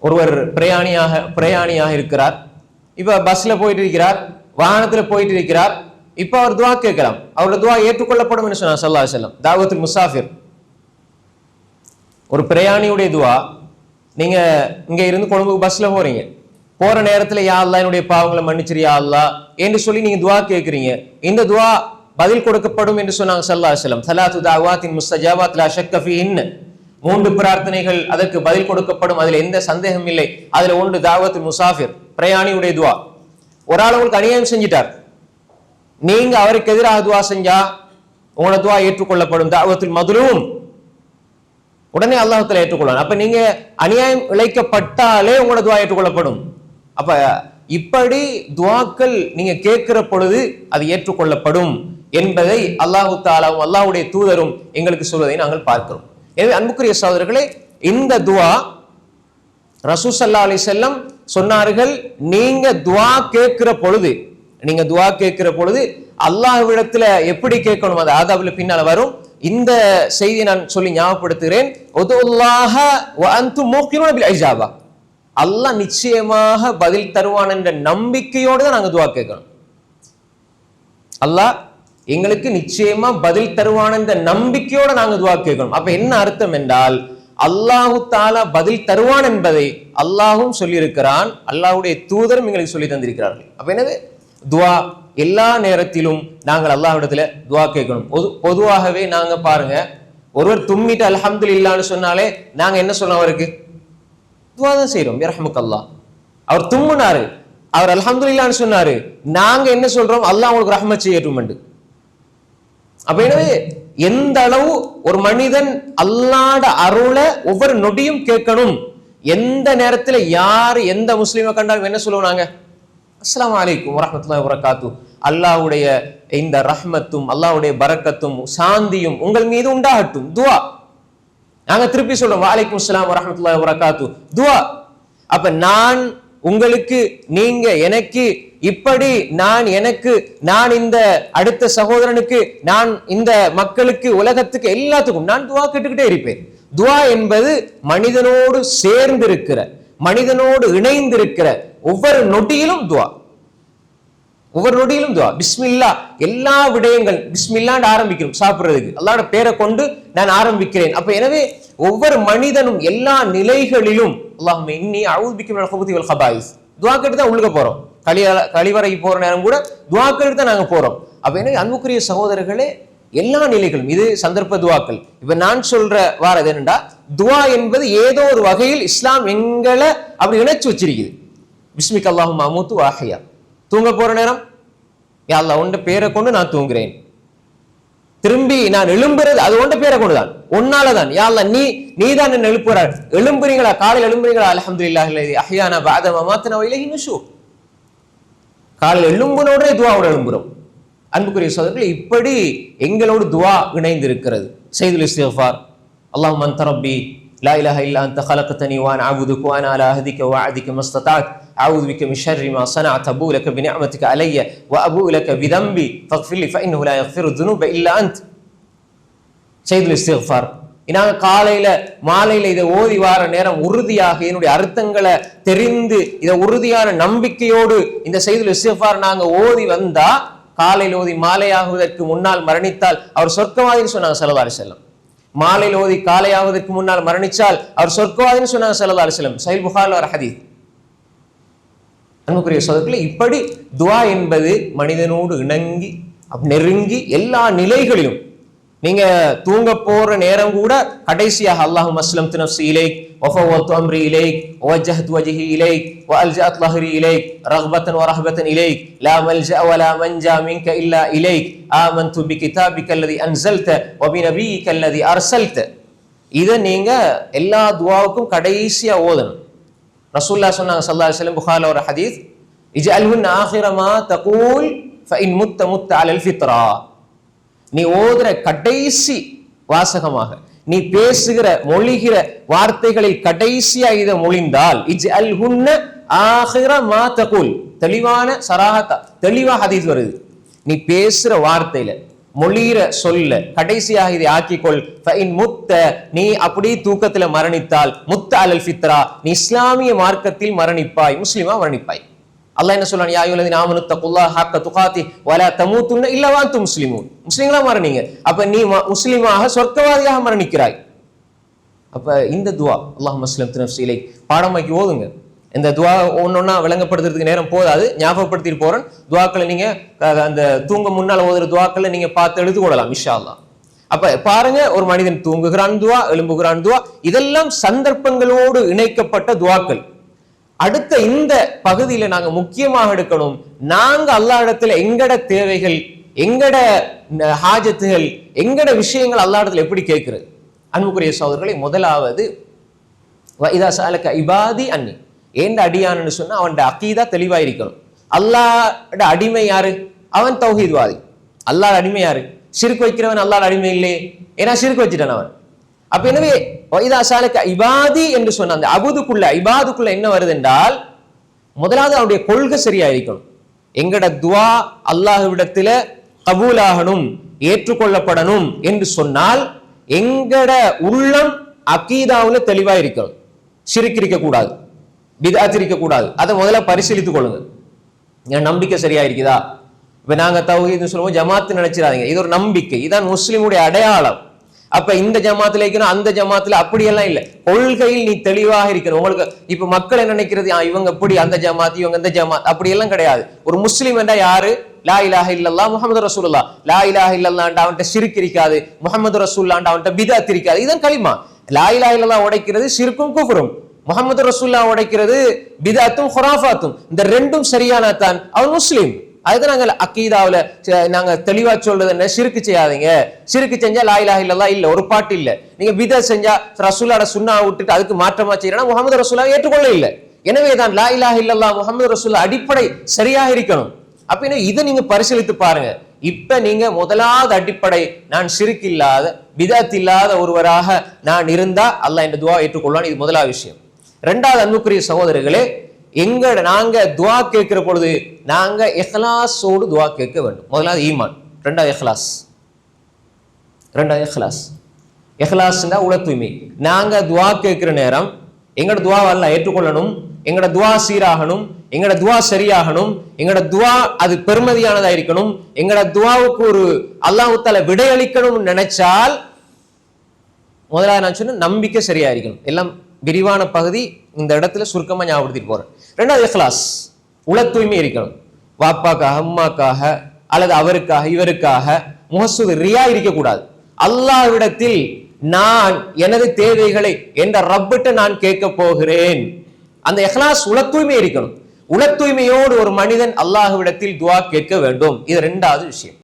ஒருவர் பிரயாணியாக இருக்கிறார். இப்ப பஸ்ல போயிட்டு இருக்கிறார், வாகனத்துல போயிட்டு இருக்கிறார். இப்ப அவர் துவா கேட்கலாம், அவரோட துவா ஏற்றுக்கொள்ளப்படும் என்று சொன்னார் ஸல்லல்லாஹு அலைஹி வஸல்லம். தாவத்துல் முசாஃபிர், ஒரு பிரயாணியுடைய துவா. நீங்க இங்க இருந்து கொழும்புக்கு பஸ்ல போறீங்க, போற நேரத்துல யா அல்லாஹ் என்னுடைய பாவங்களை மன்னிச்சிரு யா அல்லாஹ் என்று சொல்லி நீங்க துவா கேட்கிறீங்க. இந்த துவா பதில் கொடுக்கப்படும் என்று சொன்னாங்க ஸல்லல்லாஹு அலைஹி வஸல்லம். ஸலாத்து தஅவாத்தின் முஸ்தஜாபாத் லா ஷக்க ஃபீஹின், 3 பிரார்த்தனைகள் அதற்கு பதில் கொடுக்கப்படும், அதுல எந்த சந்தேகம் இல்லை. அதுல ஒன்று தாவத்துல் முசாஃபிர், பிரயாணியுடைய துவா. ஒரு ஆள் உங்களுக்கு அநியாயம் செஞ்சிட்டார், நீங்க அவருக்கு எதிராக துவா செஞ்சா உங்களோட துவா ஏற்றுக்கொள்ளப்படும். தாவத்துல் மதுலூம், உடனே அல்லாஹ் தஆலா ஏற்றுக்கொள்வான். அப்ப நீங்க அநியாயம் இழைக்கப்பட்டாலே உங்களோட துவா ஏற்றுக்கொள்ளப்படும். அப்ப இப்படி துவாக்கள் நீங்க கேட்கிற பொழுது அது ஏற்றுக்கொள்ளப்படும் என்பதை அல்லாஹு தஆலாவும் அல்லாஹ்வுடைய தூதரும் எங்களுக்கு சொல்வதை நாங்கள் பார்க்கிறோம். எனவே அன்புக்குரிய சகோதரர்களே, இந்த துவா ரசூல் ஸல்லல்லாஹு அலைஹி வஸல்லம் சொன்னார்கள், நீங்க துவா கேட்கிற பொழுது அல்லாஹ்விடத்துல எப்படி கேட்கணும், அது ஆதாப்ல பின்னால வரும். இந்த செய்தியை நான் சொல்லி ஞாபகப்படுத்துகிறேன். உதுல்லாஹ வ அன்தும் மூகினூன பில் இஜாபா, அல்லாஹ் நிச்சயமாக பதில் தருவான் என்ற நம்பிக்கையோடு தான் நாங்க துவா கேட்கணும். அல்லாஹ் எங்களுக்கு நிச்சயமா பதில் தருவான் என்ற நம்பிக்கையோட நாங்க துவா கேட்கணும். அப்ப என்ன அர்த்தம் என்றால், அல்லாஹு தஆலா பதில் தருவான் என்பதை அல்லாஹும் சொல்லியிருக்கிறான், அல்லாஹ்வுடைய தூதரும் எங்களுக்கு சொல்லி தந்திருக்கிறார்கள். அப்ப எனவே துவா எல்லா நேரத்திலும் நாங்கள் அல்லாஹ்விடத்துல துவா கேட்கணும். பொதுவாகவே நாங்க பாருங்க, ஒருவர் தும்மிட்டு அல்ஹம்துலில்லாஹ்னு சொன்னாலே நாங்க என்ன சொல்றோம், அவருக்கு துவா தான் செய்யறோம், யர்ஹமுக்கல்லாஹ். அவர் தும்முனாரு, அவர் அல்ஹம்துலில்லாஹ்னு சொன்னாரு, நாங்க என்ன சொல்றோம், அல்லாஹ் உங்களுக்கு ரஹ்மத் செய்யட்டும் என்று. அப்ப எனவே எந்த அளவு ஒரு மனிதன் அல்லாஹ்வுடைய அருளை ஒவ்வொரு நொடியும் கேட்கணும். எந்த நேரத்துல யார் எந்த முஸ்லிமை கண்டாலும் என்ன சொல்லுவோம், நாங்க அஸ்ஸலாமு அலைக்கும் வரஹ்மத்துல்லாஹி வபரகாத்துஹு, அல்லாஹ்வுடைய இந்த ரஹ்மத்தும் அல்லாஹ்வுடைய பரக்கத்தும் சாந்தியும் உங்கள் மீது உண்டாகட்டும், துவா. நாங்க திருப்பி சொல்றோம், வலைக்கும் அஸ்ஸலாம் வரஹ்மத்துல்லாஹி வபரகாத்துஹு, துவா. அப்ப நான் உங்களுக்கு, நீங்க எனக்கு, இப்படி நான் இந்த அடுத்த சகோதரனுக்கு, நான் இந்த மக்களுக்கு, உலகத்துக்கு, எல்லாத்துக்கும் நான் துவா கேட்டுக்கிட்டே இருப்பேன். துவா என்பது மனிதனோடு சேர்ந்திருக்கிற, மனிதனோடு இணைந்திருக்கிற ஒவ்வொரு நொடியிலும் துவா, ஒவ்வொரு நொடியிலும் துவா. பிஸ்மில்லா, எல்லா விடயங்கள் பிஸ்மில்லான்னு ஆரம்பிக்கணும். சாப்பிடுறதுக்கு அல்லாஹ்வுடைய பேரை கொண்டு நான் ஆரம்பிக்கிறேன். அப்ப எனவே ஒவ்வொரு மனிதனும் எல்லா நிலைகளிலும் அல்லாஹும்ம இன்னி அஊது பிக்க மினல் குபுதி வல் கபாயிஸ், துவா கேட்டு தான் உள்ளுக்க போறோம். கழிவறைக்கு போற நேரம் கூட துவா கேட்டு தான் நாங்க போறோம். அப்ப எனவே அன்புக்குரிய சகோதரர்களே, எல்லா நிலைகளும் இது சந்தர்ப்ப துவாக்கள். இப்ப நான் சொல்ற வாரது என்னண்டா, துவா என்பது ஏதோ ஒரு வகையில் இஸ்லாம் எங்களை அப்படி இணைச்சு வச்சிருக்குது. பிஸ்மிக அல்லாஹும்ம அமூத்து வ அஹ்யா, தூங்க போற நேரம் யா அல்லாஹ் உன்ட பேரை கொண்டு நான் தூங்குறேன், திரும்பி நான் எழும்புறது அது உன்ட பேரை கொண்டுதான், உன்னாலதான் யா அல்லாஹ் நீ தான் என்ன எழுப்புறார். எழும்புறீங்களா, காலையில் எழும்புறீங்களா, அல்ஹம்துலில்லாஹி அல்லதி அஹ்யானா பஅத மமாத்தனா வ இலைஹி நுஷூர், காலையில் எழும்புனோடே துவாவோட எழும்புறோம். அன்புக்குரிய சகோதரர்களே, இப்படி எங்களோடு துவா இணைந்திருக்கிறது. செய்துல் இஸ்திக்ஃபார், அல்லாஹும்ம அன்த ரப்பி லா இலாஹ இல்லா அன்த خلقتني وانا اعبدك وانا على عهدك ووعدك ما استطعت اعوذ بك من شر ما صنعت ابو لك بنعمتك علي وابو لك بذنبي فاغفر لي فانه لا يغفر الذنوب الا انت. செய்துல் இஸ்திக்ஃபார், நாங்க காலையில மாலையில இதை ஓதி வார நேரம் உறுதியாக என்னுடைய அர்த்தங்களை தெரிந்து இதை உறுதியான நம்பிக்கையோடு இந்த செய்துல் இஸ்திக்ஃபார் நாங்க ஓதி வந்தா, காலையில் ஓதி மாலையாகுவதற்கு முன்னால் மரணித்தால் அவர் சொர்க்கவாதின்னு சொன்னாங்க ஸல்லல்லாஹு அலைஹி வஸல்லம். மாலையில் ஓதி காலையாவதற்கு முன்னால் மரணிச்சால் அவர் சொர்க்கவாதின்னு சொன்னாங்க ஸல்லல்லாஹு அலைஹி வஸல்லம். சஹீஹ் புகாரில ஒரு ஹதீஸ். அன்புக்குரிய சகோதரர்களே, இப்படி துஆ என்பது மனிதனோடு இணங்கி நெருங்கி எல்லா நிலைகளிலும், நீங்க தூங்க போற நேரம் கூட கடைசியாக அல்லாஹும்ம அஸ்லம்து நஃப்ஸி இலைக் வ ஃபவவ்து அம்ரி இலைக் வ வஜ்ஜஹது வஜ்ஹி இலைக் வ அல்ஜஅத் லஹ்ரி இலைக் ரக்பத்தன் வ ரஹபத்தன் இலைக் லா மல்ஜஅ வ லா மன்ஜா மின்க இல்லா இலைக் ஆமன்து பிகிதாபிக அல்லதி அன்ஸல்த வ பிநபியிக அல்லதி அர்ஸல்த. இதை நீங்க எல்லா துஆவுக்கும் கடைசியா ஓதணும். ரசூலுல்லாஹ் சொன்னாங்க ஸல்லல்லாஹு அலைஹி வஸல்லம், புகாரில ஒரு ஹதீஸ், இஜ்அல்ஹுன் ஆகிர மா தகூல் ஃபஇன் முத்த முத்த அலல் ஃபித்ரா. நீ ஓதுற கடைசி வாசகமாக, நீ பேசுகிற மொழிகிற வார்த்தைகளில் கடைசியா இதை மொழிந்தால், இஜ்அல்ஹுன்ன ஆகிர மா தகூல், தெளிவான சராஹத்தா தெளிவா ஹதீஸ் வருது. நீ பேசுற வார்த்தையில மொழியிற சொல்ல கடைசியாக இதை ஆக்கிக்கொள். முத்த நீ அப்படி தூக்கத்துல மரணித்தால் முத்த அலல் ஃபித்ரா நீ இஸ்லாமிய மார்க்கத்தில் மரணிப்பாய், முஸ்லிமா மரணிப்பாய். அல்லாஹ் என்ன சொல்றான்? யா அய்யுஹல்லதீன ஆமனு தக்குல்லாஹ ஹக்க துகாத்தி வலா தமூதுன்ன இல்லா வ அன்தும் முஸ்லிமூன். முஸ்லிம்களா மரணிங்க. அப்ப நீ முஸ்லிமாக சொர்க்கவாதியாக மரணிக்கிறாய். அப்ப இந்த துவா அல்லாஹும்ம அஸ்லம்து நஃப்ஸி இலைக் பாடமாக்கி ஓதுங்க. இந்த துவா ஒன்னொன்னா விளங்கப்படுத்துறதுக்கு நேரம் போதாது, ஞாபகப்படுத்திட்டு போறேன். துவாக்களை நீங்க அந்த தூங்க முன்னால ஓதுற துவாக்களை நீங்க பார்த்து எழுதி கொள்ளலாம் இன்ஷா அல்லாஹ். அப்ப பாருங்க, ஒரு மனிதன் தூங்குகிறான் துவா, எழும்புகிறான் துவா, இதெல்லாம் சந்தர்ப்பங்களோடு இணைக்கப்பட்ட துவாக்கள். அடுத்த இந்த பகுதியில நாங்க முக்கியமாக எடுக்கணும், நாங்க அல்லாஹ் இடத்துல எங்கட தேவைகள், எங்கட ஹாஜத்துகள், எங்கட விஷயங்கள் அல்லாஹ் இடத்துல எப்படி கேட்கிறது. அன்புக்குரிய சகோதரர்களை, முதலாவது இதா சஅலக இபாதி அன்னி, ஏண்ட அடியான்னு சொன்னா அவன் அகீதா தெளிவா இருக்கணும். அல்லாஹ்ட அடிமை யாரு? அவன் தௌஹீத்வாதி. அல்லாஹ் அடிமை யாரு? ஷிர்க் வைக்கிறவன் அல்லாஹ் அடிமை இல்லையே, ஏன்னா ஷிர்க் வச்சுட்டான் அவன். அப்ப எனவே இதா சஅலக இபாதி என்று சொன்ன அந்த அபுதுக்குள்ள இபாதுக்குள்ள என்ன வருது என்றால், முதலாவது அவருடைய கொள்கை சரியா இருக்கணும். எங்கட துவா அல்லாஹ்விடத்துல கபூலாகணும், ஏற்றுக்கொள்ளப்படணும் என்று சொன்னால் எங்கட உள்ளம் அகீதாவுல தெளிவா இருக்கணும். ஷிர்க் இருக்க கூடாது, பித்அத் இருக்க கூடாது. அதை முதல்ல பரிசீலித்துக் கொள்ளுங்க. என் நம்பிக்கை சரியா இருக்குதா? இப்ப நாங்க தௌஹீத்னு சொல்லுவோம், ஜமாத்து நினைச்சிடாதீங்க. இது ஒரு நம்பிக்கை, இதான் முஸ்லிமுடைய அடையாளம். அப்ப இந்த ஜமாத்துல இருக்கணும், அந்த ஜமாத்துல அப்படியெல்லாம் இல்லை. கொள்கையில் நீ தெளிவாக இருக்கணும். உங்களுக்கு இப்ப மக்கள் என்ன நினைக்கிறது, இவங்க எப்படி அந்த ஜமாத், இவங்க இந்த ஜமாத், அப்படியெல்லாம் கிடையாது. ஒரு முஸ்லிம் என்றா யாரு? லா இலாஹ இல்லல்லாஹ் முஹம்மது ரசூலுல்லாஹ். லா இலாஹ இல்லல்லாஹ் அவன்கிட்ட ஷிர்க் இருக்காது, முஹம்மது ரசூலுல்லாஹ் அவன்கிட்ட பித்அத் இருக்காது. இதான் கலிமா. லா இலாஹ இல்லல்லாஹ் உடைக்கிறது ஷிர்க்கும் குஃப்ரும், முஹம்மது ரசூலுல்லாஹ் உடைக்கிறது பித்அத்தும் குராஃபாத்தும். இந்த ரெண்டும் சரியான தான் அவன் முஸ்லிம். அதுக்கு நாங்கள் அக்கீதாவுல நாங்க தெளிவா சொல்றது என்ன, ஷிர்க் செய்யாதீங்க. ஷிர்க் செஞ்சா லா இலாஹ இல்லல்லாஹ் இல்ல, ஒரு பாட்டு இல்ல. நீங்க பித்அத் செஞ்சா ரசூலுல்லாஹ்ட சுன்னா விட்டுட்டு அதுக்கு மாற்றமா செய்யறா முஹம்மது ரசூலுல்லாஹ் ஏற்றுக்கொள்ள இல்லை. எனவே தான் லா இலாஹ இல்லல்லாஹ் முஹம்மது ரசூலுல்லாஹ் அடிப்படை சரியாக இருக்கணும். அப்ப இதை நீங்க பரிசீலித்து பாருங்க. இப்ப நீங்க முதலாவது அடிப்படை, நான் ஷிர்க் இல்லாத பித்அத் இல்லாத ஒருவராக நான் இருந்தா அல்லாஹ் இந்த துஆ ஏற்றுக்கொள்வான். இது முதலாவது விஷயம். இரண்டாவது அன்புக்குரிய சகோதரர்களே, நாங்க துஆ கேட்கிற பொழுது நாங்க இஹ்லாஸோடு துஆ கேட்க வேண்டும். முதலாவது ஈமான், இரண்டாவது இஹ்லாஸ். இஹ்லாஸ்னா உள தூய்மை. நாங்க துஆ கேட்கிற நேரம் எங்கட துஆவை அல்லாஹ் ஏற்றுக்கொள்ளணும், எங்கட துஆ சீராகணும், எங்கட துஆ சரியாகணும், எங்கட துஆ அது பெருமதியானதா இருக்கணும், எங்கட துஆவுக்கு ஒரு அல்லாஹ் தஆலா விடையளிக்கணும்னு நினைச்சால் முதலாவது நான் சொன்ன நம்பிக்கை சரியா இருக்கணும். எல்லாம் விரிவான பகுதி இந்த இடத்துல சுருக்கமா ஞாபகப்படுத்திட்டு போறேன். ரெண்டாவது இஹ்லாஸ், உள தூய்மை இருக்கணும். வாப்பாக்காக, அம்மாக்காக அல்லது அவருக்காக இவருக்காக முஹஸ்ஸுத் ரியா இருக்கக்கூடாது. அல்லாஹ்விடத்தில் நான் எனது தேவைகளை என்ற ரப்பிட்ட நான் கேட்க போகிறேன். அந்த இஹ்லாஸ் உள தூய்மை இருக்கணும். உள தூய்மையோடு ஒரு மனிதன் அல்லாஹ்விடத்தில் துஆ கேட்க வேண்டும். இது இரண்டாவது விஷயம்.